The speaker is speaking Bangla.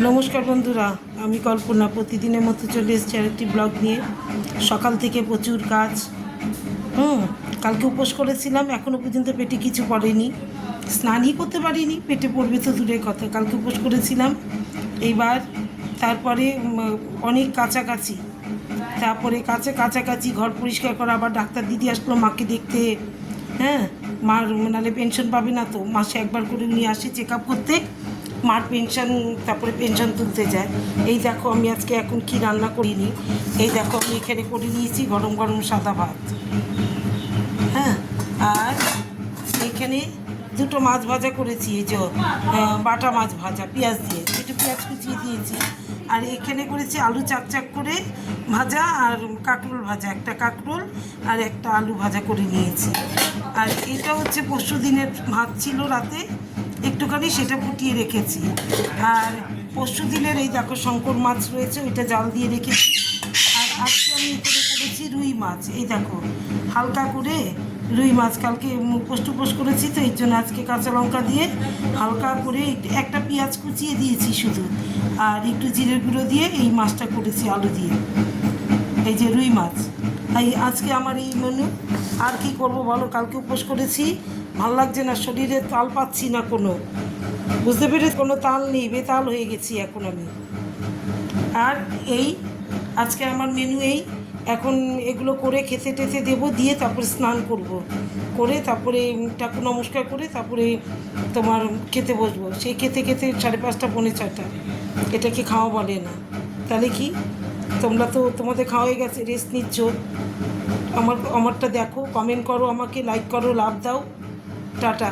নমস্কার বন্ধুরা, আমি কল্পনা প্রতিদিনের মতো চলে এসেছি আরেকটি ব্লগ নিয়ে। সকাল থেকে প্রচুর কাজ। কালকে উপোস করেছিলাম, এখনও পর্যন্ত পেটে কিছু পড়েনি, স্নানই করতে পারিনি, পেটে পড়বে তো দূরের কথা। কালকে উপোস করেছিলাম। এইবার তারপরে অনেক কাছাকাছি, তারপরে কাছাকাছি ঘর পরিষ্কার করা, আবার ডাক্তার দিদি আসলো মাকে দেখতে। হ্যাঁ, মার নাহলে পেনশন পাবে না, তো মাসে একবার করে উনি আসে চেক আপ করতে, মার পেনশন, তারপরে পেনশন তুলতে যায়। এই দেখো আমি আজকে এখন কি রান্না করিনি, এই দেখো আমি এখানে করে নিয়েছি গরম গরম সাদা ভাত। হ্যাঁ, আর এখানে দুটো মাছ ভাজা করেছি, এই যে বাটা মাছ ভাজা পেঁয়াজ দিয়ে, একটু পেঁয়াজ কুচিয়ে দিয়েছি। আর এখানে করেছি আলু চাক করে ভাজা, আর কাঁকরোল ভাজা, একটা কাঁকরোল আর একটা আলু ভাজা করে নিয়েছি। আর এটা হচ্ছে পরশু দিনের ভাত ছিল রাতে একটুখানি, সেটা ফুটিয়ে রেখেছি। আর পরশু দিনের এই দেখো শঙ্কর মাছ রয়েছে, ওইটা জাল দিয়ে রেখেছি। আর আজকে আমি এখানে করেছি রুই মাছ, এই দেখো হালকা করে রুই মাছ, কালকে উপোস করেছি তো এই জন্য আজকে কাঁচা লঙ্কা দিয়ে হালকা করে একটা পেঁয়াজ কুচিয়ে দিয়েছি শুধু, আর একটু জিরের গুঁড়ো দিয়ে এই মাছটা করেছি আলু দিয়ে, এই যে রুই মাছ। এই আজকে আমার এই মেনু। আর কি করব বলো, কালকে উপোস করেছি, ভাল লাগছে না, শরীরে তাল পাচ্ছি না কোনো, বুঝতে পেরে কোনো তাল নেই, বেতাল হয়ে গেছি এখন আমি। আর এই আজকে আমার মেনু এই। এখন এগুলো করে খেতে টেতে দেবো, দিয়ে তারপরে স্নান করব, করে তারপরে ঠাকুর নমস্কার করে তারপরে তোমার খেতে বসবো। সেই খেতে 5:30 পৌনে 6টা, এটাকে খাওয়া বলে না। তাহলে কি, তোমরা তো তোমাদের খাওয়া হয়ে গেছে, রেস্ট নিচ্ছ। আমারটা দেখো, কমেন্ট করো, আমাকে লাইক করো, লাভ দাও। টাটা।